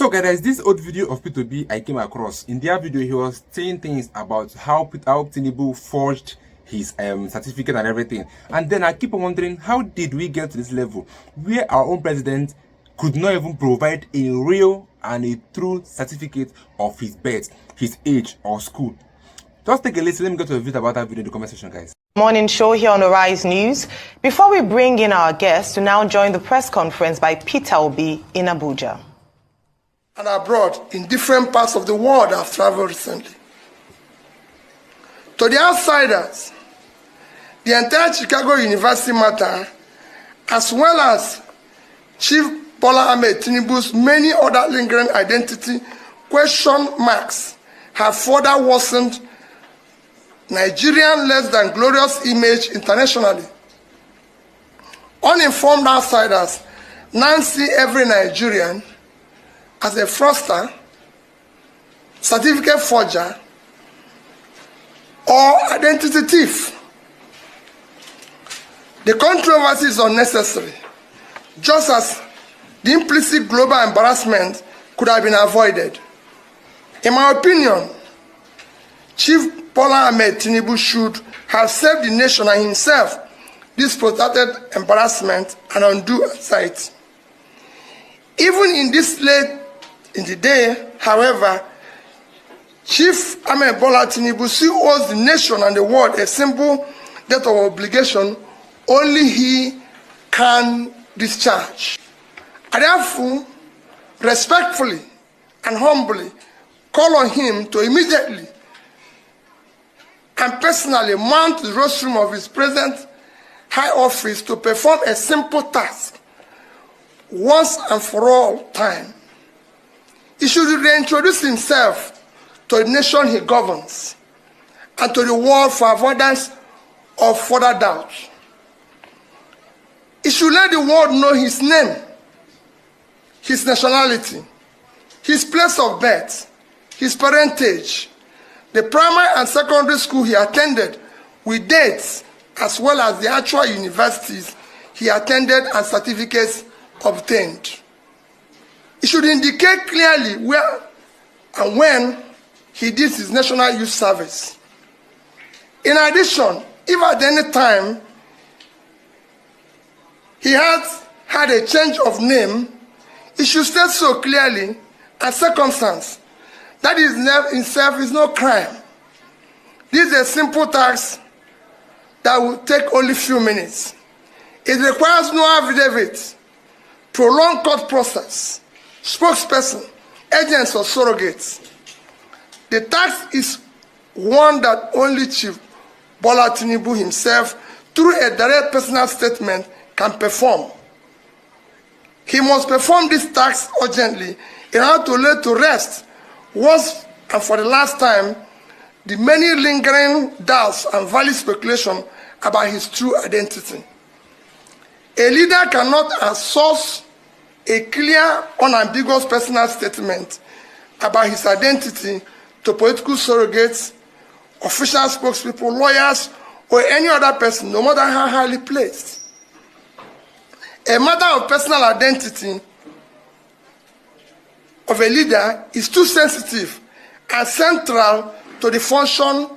So guys, there's this old video of Peter Obi I came across. In their video, he was saying things about how Tinubu forged his certificate and everything. And then I keep on wondering, how did we get to this level where our own president could not even provide a real and a true certificate of his birth, his age, or school? Just take a listen. Let me get to a bit about that video in the comment section, guys. Morning show here on Arise News. Before we bring in our guests to now join the press conference by Peter Obi in Abuja. And abroad in different parts of the world I've traveled recently. To the outsiders, the entire Chicago University matter, as well as Chief Bola Ahmed Tinubu's many other lingering identity question marks, have further worsened Nigerian less than glorious image internationally. Uninformed outsiders now see every Nigerian as a fraudster, certificate forger, or identity thief. The controversy is unnecessary, just as the implicit global embarrassment could have been avoided. In my opinion, Chief Bola Ahmed Tinubu should have saved the nation and himself this protracted embarrassment and undue anxiety. Even in this late in the day, however, Chief Ahmed Bola Tinubu still owes the nation and the world a simple debt of obligation only he can discharge. I therefore respectfully and humbly call on him to immediately and personally mount the rostrum of his present high office to perform a simple task once and for all time. He should reintroduce himself to the nation he governs and to the world for avoidance of further doubt. He should let the world know his name, his nationality, his place of birth, his parentage, the primary and secondary school he attended with dates, as well as the actual universities he attended and certificates obtained. It should indicate clearly where and when he did his national youth service. In addition, if at any time he has had a change of name, it should state so clearly and circumstance that his name itself is no crime. This is a simple task that will take only a few minutes. It requires no affidavit, prolonged court process, spokesperson, agents, or surrogates. The task is one that only Chief Bola Tinubu himself, through a direct personal statement, can perform. He must perform this task urgently in order to lay to rest, once and for the last time, the many lingering doubts and valid speculation about his true identity. A leader cannot outsource a clear, unambiguous personal statement about his identity to political surrogates, official spokespeople, lawyers, or any other person, no matter how highly placed. A matter of personal identity of a leader is too sensitive and central to the function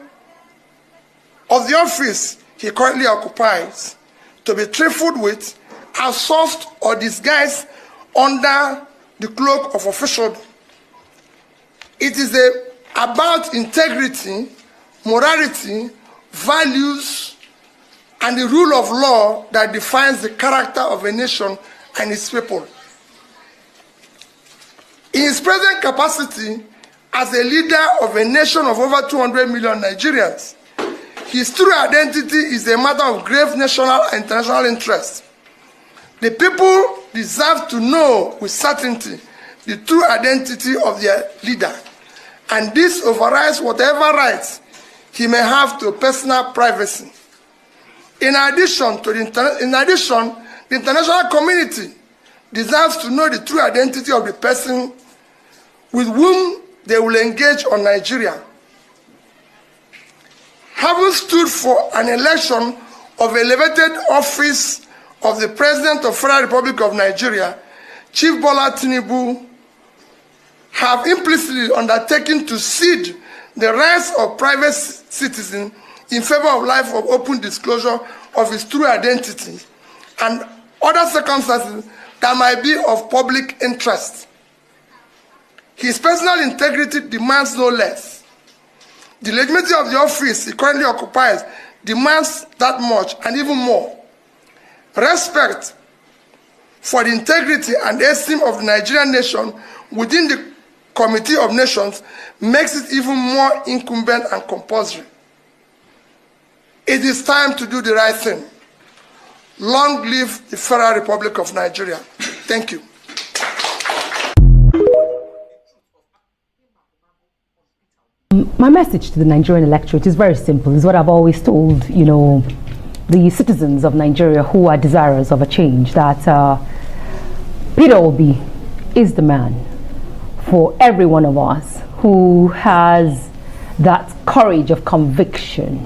of the office he currently occupies to be trifled with, outsourced, or disguised under the cloak of officialdom. It is about integrity, morality, values, and the rule of law that defines the character of a nation and its people. In his present capacity as a leader of a nation of over 200 million Nigerians, his true identity is a matter of grave national and international interest. The people deserve to know with certainty the true identity of their leader, and this overrides whatever rights he may have to personal privacy. In addition, the international community deserves to know the true identity of the person with whom they will engage on Nigeria. Having stood for an election of elevated office of the President of the Federal Republic of Nigeria, Chief Bola Tinubu have implicitly undertaken to cede the rights of private citizens in favor of life of open disclosure of his true identity and other circumstances that might be of public interest. His personal integrity demands no less. The legitimacy of the office he currently occupies demands that much and even more. Respect for the integrity and esteem of the Nigerian nation within the Committee of Nations makes it even more incumbent and compulsory. It is time to do the right thing. Long live the Federal Republic of Nigeria. Thank you. My message to the Nigerian electorate is very simple. It's what I've always told, the citizens of Nigeria who are desirous of a change, that Peter Obi is the man for every one of us who has that courage of conviction.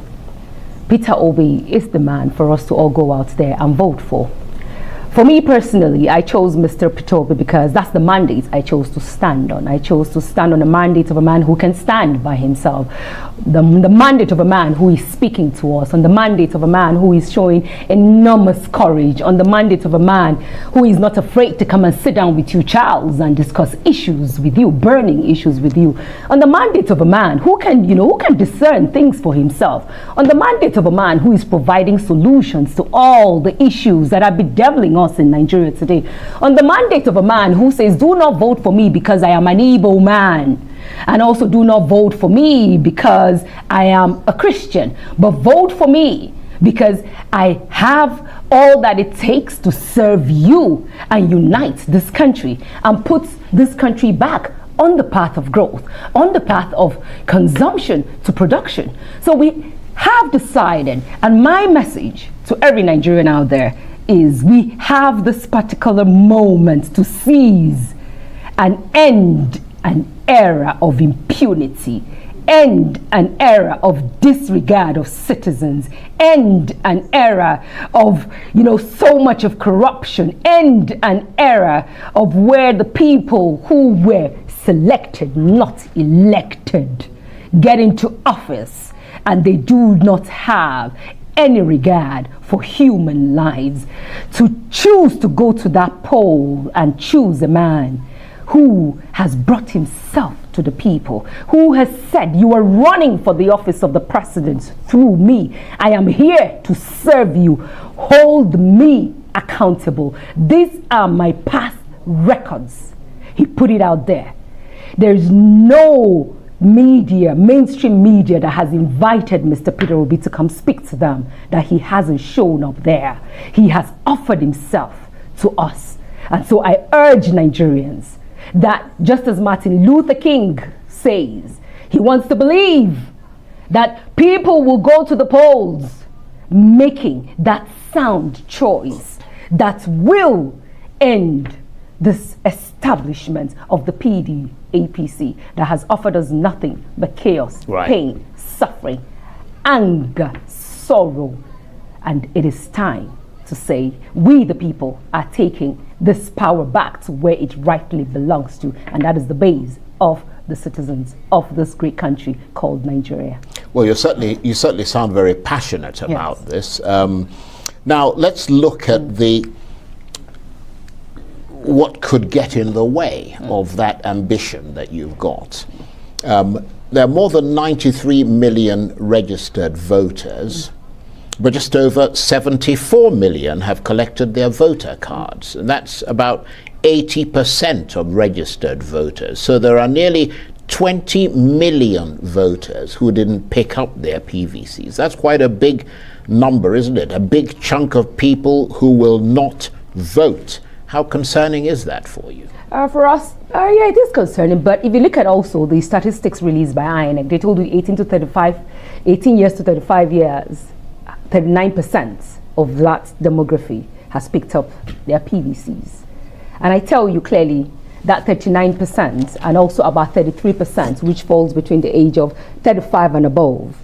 Peter Obi is the man for us to all go out there and vote for. For me personally, I chose Mr. Peter Obi because that's the mandate I chose to stand on. I chose to stand on the mandate of a man who can stand by himself, the mandate of a man who is speaking to us, on the mandate of a man who is showing enormous courage, on the mandate of a man who is not afraid to come and sit down with you, Charles, and discuss issues with you, burning issues with you, on the mandate of a man who can, who can discern things for himself, on the mandate of a man who is providing solutions to all the issues that are bedeviling us in Nigeria today, on the mandate of a man who says, do not vote for me because I am an Igbo man, and also do not vote for me because I am a Christian, but vote for me because I have all that it takes to serve you and unite this country and put this country back on the path of growth, on the path of consumption to production. So we have decided, and my message to every Nigerian out there is, we have this particular moment to seize and end an era of impunity, end an era of disregard of citizens, end an era of, so much of corruption, end an era of where the people who were selected, not elected, get into office and they do not have any regard for human lives, to choose to go to that poll and choose a man who has brought himself to the people, who has said, you are running for the office of the president through me. I am here to serve you. Hold me accountable. These are my past records. He put it out there. There's no media, mainstream media, that has invited Mr. Peter Obi to come speak to them, that he hasn't shown up there. He has offered himself to us. And so I urge Nigerians that, just as Martin Luther King says, he wants to believe that people will go to the polls making that sound choice that will end this establishment of the APC that has offered us nothing but chaos, pain, suffering, anger, sorrow. And it is time to say, we the people are taking this power back to where it rightly belongs to, and that is the base of the citizens of this great country called Nigeria. Well, you certainly sound very passionate about this. Now let's look at what could get in the way of that ambition that you've got. There are more than 93 million registered voters, but just over 74 million have collected their voter cards. And that's about 80% of registered voters. So there are nearly 20 million voters who didn't pick up their PVCs. That's quite a big number, isn't it? A big chunk of people who will not vote. How concerning is that for you? For us, yeah, it is concerning. But if you look at also the statistics released by INEC, they told you 18 years to 35 years, 39% of that demography has picked up their PVCs. And I tell you clearly that 39% and also about 33%, which falls between the age of 35 and above,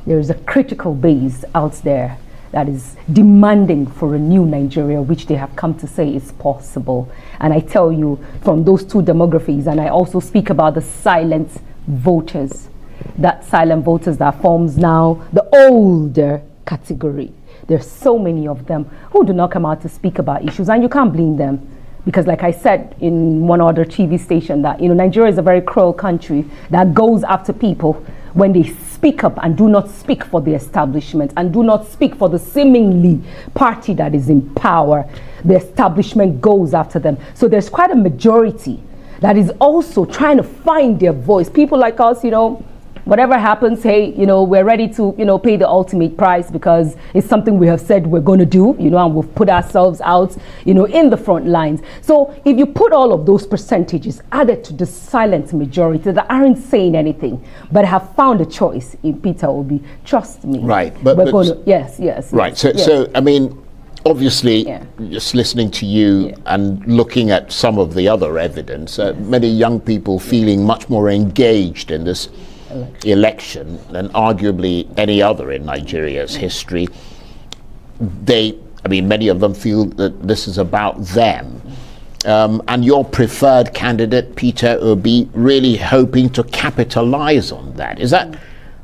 there is a critical base out there that is demanding for a new Nigeria, which they have come to say is possible. And I tell you, from those two demographies, and I also speak about the silent voters, that silent voters that forms now the older category. There's so many of them who do not come out to speak about issues, and you can't blame them. Because like I said in one other TV station, that Nigeria is a very cruel country that goes after people when they speak up and do not speak for the establishment and do not speak for the seemingly party that is in power. The establishment goes after them. So there's quite a majority that is also trying to find their voice. People like us, whatever happens, hey, we're ready to, pay the ultimate price because it's something we have said we're going to do, and we've put ourselves out, in the front lines. So if you put all of those percentages added to the silent majority that aren't saying anything, but have found a choice in Peter Obi, trust me. Right. Yes. Right. So, I mean, obviously, just listening to you and looking at some of the other evidence, many young people feeling much more engaged in this election than arguably any other in Nigeria's history. Many of them feel that this is about them. And your preferred candidate, Peter Obi, really hoping to capitalize on that. Is that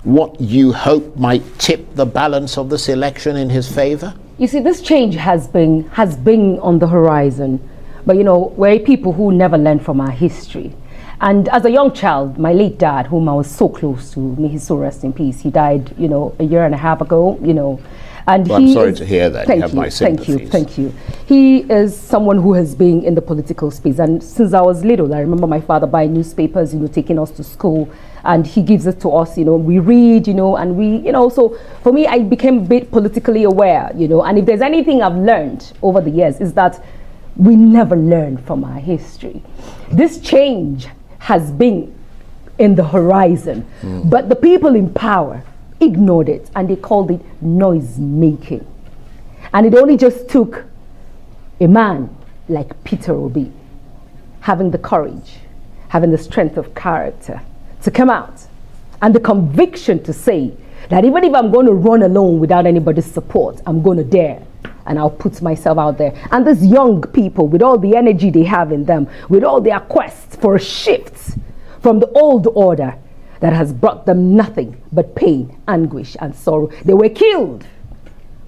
what you hope might tip the balance of this election in his favor? You see, this change has been on the horizon. But, we're people who never learn from our history. And as a young child, my late dad, whom I was so close to, may he so rest in peace, he died, a year and a half ago, And I'm sorry to hear that. Thank you have my sympathies. Thank you. He is someone who has been in the political space. And since I was little, I remember my father buying newspapers, taking us to school. And he gives it to us, we read, and we, so for me, I became a bit politically aware, And if there's anything I've learned over the years is that we never learn from our history. This change has been in the horizon, but the people in power ignored it and they called it noise making. And it only just took a man like Peter Obi having the courage, having the strength of character to come out and the conviction to say that even if I'm going to run alone without anybody's support, I'm going to dare and I'll put myself out there. And these young people, with all the energy they have in them, with all their quest for a shift from the old order that has brought them nothing but pain, anguish, and sorrow. They were killed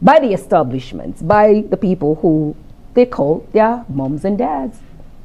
by the establishment, by the people who they call their moms and dads.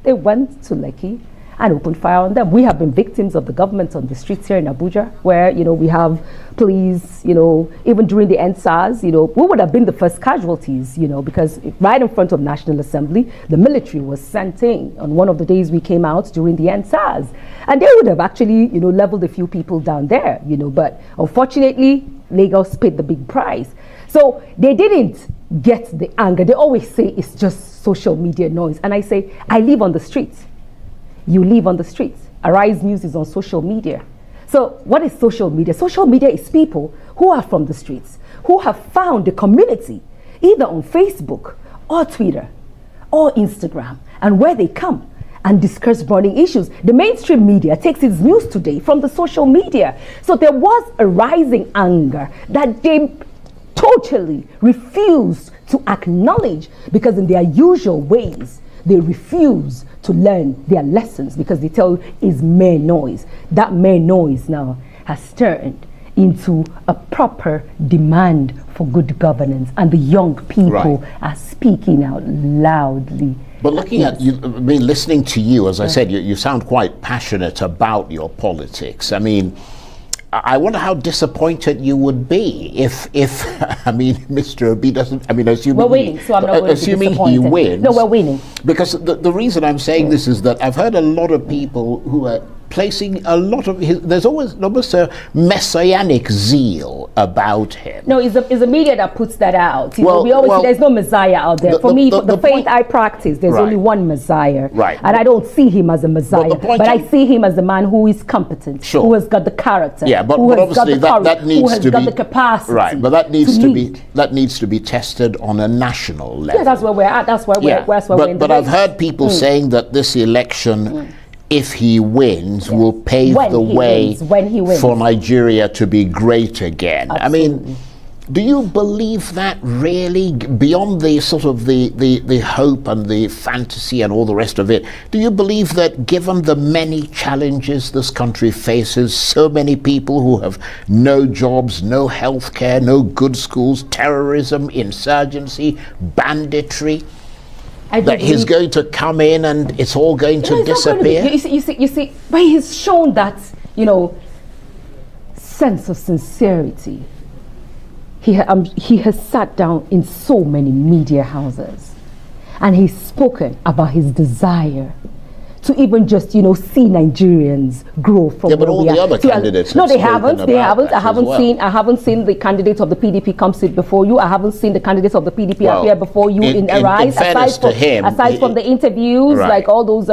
They went to Lekki and opened fire on them. We have been victims of the government on the streets here in Abuja, where, we have police, even during the NSAS, we would have been the first casualties, because right in front of National Assembly, the military was sent in on one of the days we came out during the NSAS. And they would have actually, leveled a few people down there, but unfortunately, Lagos paid the big price. So they didn't get the anger. They always say it's just social media noise. And I say, I live on the streets. You live on the streets. Arise News is on social media. So what is social media? Social media is people who are from the streets, who have found a community, either on Facebook or Twitter or Instagram, and where they come and discuss burning issues. The mainstream media takes its news today from the social media. So there was a rising anger that they totally refused to acknowledge, because in their usual ways, they refuse to learn their lessons because they tell you it's mere noise. That mere noise now has turned into a proper demand for good governance, and the young people are speaking out loudly. But looking at you, listening to you, as I said, you sound quite passionate about your politics. I wonder how disappointed you would be if Mr. Obi doesn't. Assuming we're winning, so I'm not going to be assuming he wins. No, we're winning. Because the reason I'm saying this is that I've heard a lot of people who are placing a lot of there's almost a messianic zeal about him. No, it's the media that puts that out. We always say there's no Messiah out there. For me, the faith I practice, there's only one Messiah. Right. And I don't see him as a Messiah. But I see him as a man who is competent, who has got the character, but who has obviously got the courage, that needs who has to got be the capacity. Right, but that needs to be tested on a national level. Yeah, that's where we're at. That's where we're in the But I've heard people saying that this election, if he wins, will pave the way for Nigeria to be great again. Absolutely. Do you believe that really, beyond the sort of the hope and the fantasy and all the rest of it, do you believe that given the many challenges this country faces, so many people who have no jobs, no health care, no good schools, terrorism, insurgency, banditry, that he's going to come in and it's all going to disappear? You see, but he's shown that, sense of sincerity. He has sat down in so many media houses and he's spoken about his desire to even just, see Nigerians grow from but all the other candidates no, they haven't. I haven't seen the candidates of the PDP come sit before you. I haven't seen the candidates of the PDP appear before you in Arise. Aside from the interviews, like all those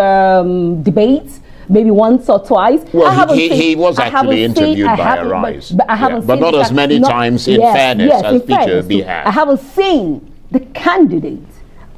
debates, maybe once or twice. Well, he was actually interviewed by Arise. But not as many times, in fairness, as Peter Obi had. I haven't seen the candidate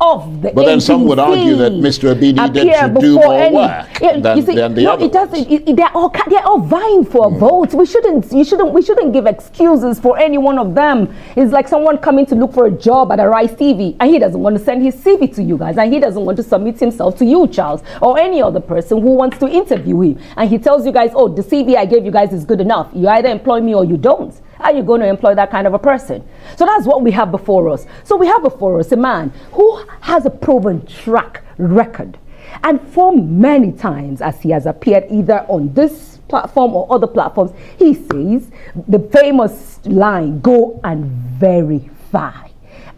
of the But then some would argue that Mr. Obi needed to do more work than the others. It doesn't. They're all vying for votes. We shouldn't give excuses for any one of them. It's like someone coming to look for a job at Arise TV and he doesn't want to send his CV to you guys and he doesn't want to submit himself to you, Charles, or any other person who wants to interview him. And he tells you guys, oh, the CV I gave you guys is good enough. You either employ me or you don't. Are you going to employ that kind of a person? So that's what we have before us. So we have before us a man who has a proven track record. And for many times, as he has appeared either on this platform or other platforms, he says the famous line, go and verify.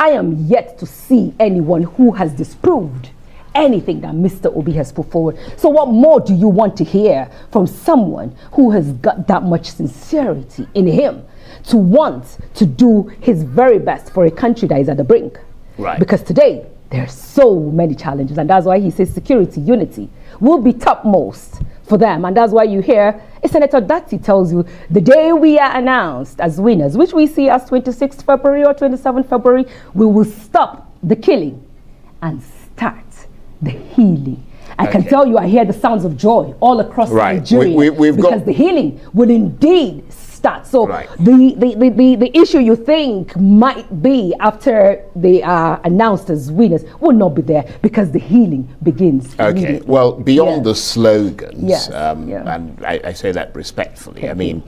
I am yet to see anyone who has disproved anything that Mr. Obi has put forward. So what more do you want to hear from someone who has got that much sincerity in him to want to do his very best for a country that is at the brink? Right. Because today, there are so many challenges, and that's why he says security, unity will be topmost for them. And that's why you hear Senator Datti tells you the day we are announced as winners, which we see as 26th February or 27th February, we will stop the killing and start the healing. I can tell you, I hear the sounds of joy all across Nigeria because the healing will indeed start. So the issue you think might be after they are announced as winners will not be there because the healing begins. Okay, well, beyond the slogans, and I say that respectfully, I mean,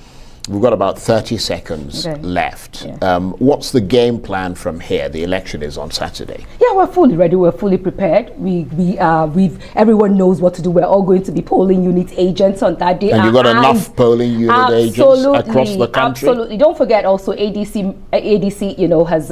we've got about 30 seconds left. What's the game plan from here? The election is on Saturday. Yeah, we're fully ready. We're fully prepared. Everyone knows what to do. We're all going to be polling unit agents on that day. And you've got enough polling unit agents across the country? Absolutely. Don't forget also ADC, has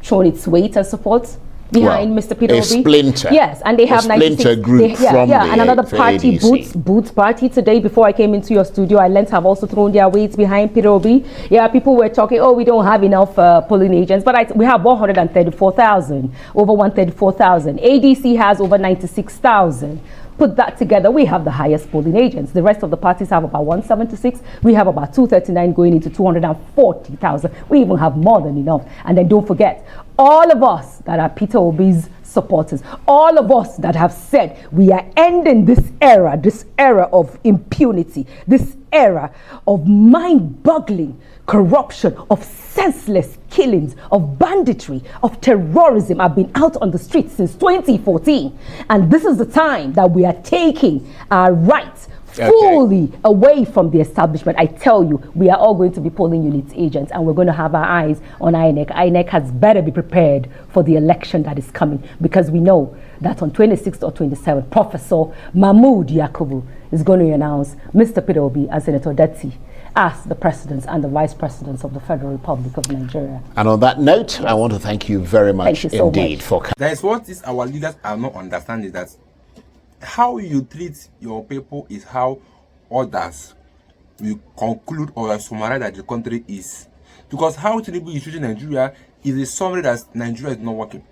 shown its weight and support behind Mr. Peter Obi. A splinter. Yes, and they have 96 splinter group and another party, Boots Party. Today, before I came into your studio, I learned have also thrown their weights behind Peter Obi. Yeah, people were talking, oh, we don't have enough polling agents, but we have 134,000, over 134,000. ADC has over 96,000. Put that together, we have the highest polling agents. The rest of the parties have about 176. We have about 239 going into 240,000. We even have more than enough. And then don't forget, all of us that are Peter Obi's supporters, all of us that have said we are ending this era of impunity, this era of mind-boggling corruption, of senseless killings, of banditry, of terrorism. I've been out on the streets since 2014. And this is the time that we are taking our rights fully away from the establishment. I tell you, we are all going to be polling unit agents and we're going to have our eyes on INEC. INEC has better be prepared for the election that is coming because we know that on 26th or 27th, Professor Mahmood Yakubu is going to announce Mr. Peter Obi and Senator Datti as the presidents and the vice presidents of the Federal Republic of Nigeria. And on that note, I want to thank you very much indeed for coming. That is what our leaders are not understanding, that how you treat your people is how others will conclude or summarize that the country is. Because how Tinubu is treating Nigeria is a summary that Nigeria is not working.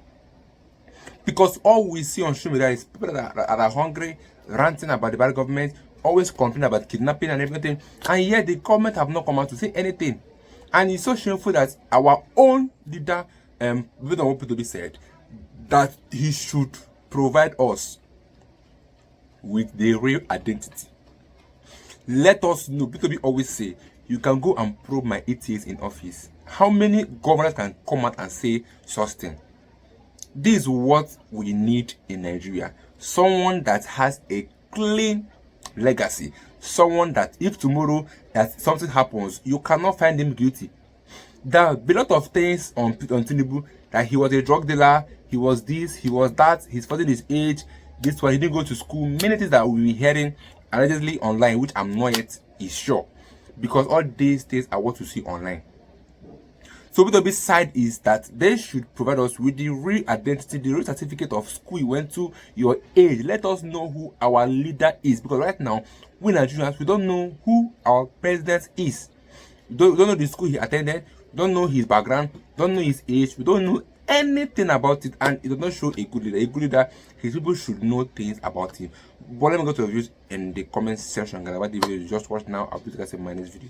Because all we see on social media is people that are hungry, ranting about the bad government, always complaining about kidnapping and everything, and yet the government have not come out to say anything. And it's so shameful that our own leader, based on what Peter Obi said, that he should provide us with the real identity. Let us know. Peter Obi always say you can go and probe my 8 years in office. How many governors can come out and say such thing? This is what we need in Nigeria. Someone that has a clean legacy. Someone that if tomorrow that something happens, you cannot find him guilty. There are a lot of things on Tinubu, that he was a drug dealer, he was this, he was that, he's forgetting his age, this one, he didn't go to school. Many things that we'll be hearing allegedly online, which I'm not yet sure, because all these things are what you see online. So Peter Obi's side is that they should provide us with the real identity, the real certificate of school you went to, your age. Let us know who our leader is, because right now, we Nigerians, we don't know who our president is. We don't know the school he attended, don't know his background, don't know his age, we don't know anything about it, and it does not show a good leader. A good leader, his people should know things about him. But let me go to the views in the comment section, guys. About the video you just watched now, I'll put you guys in my next video.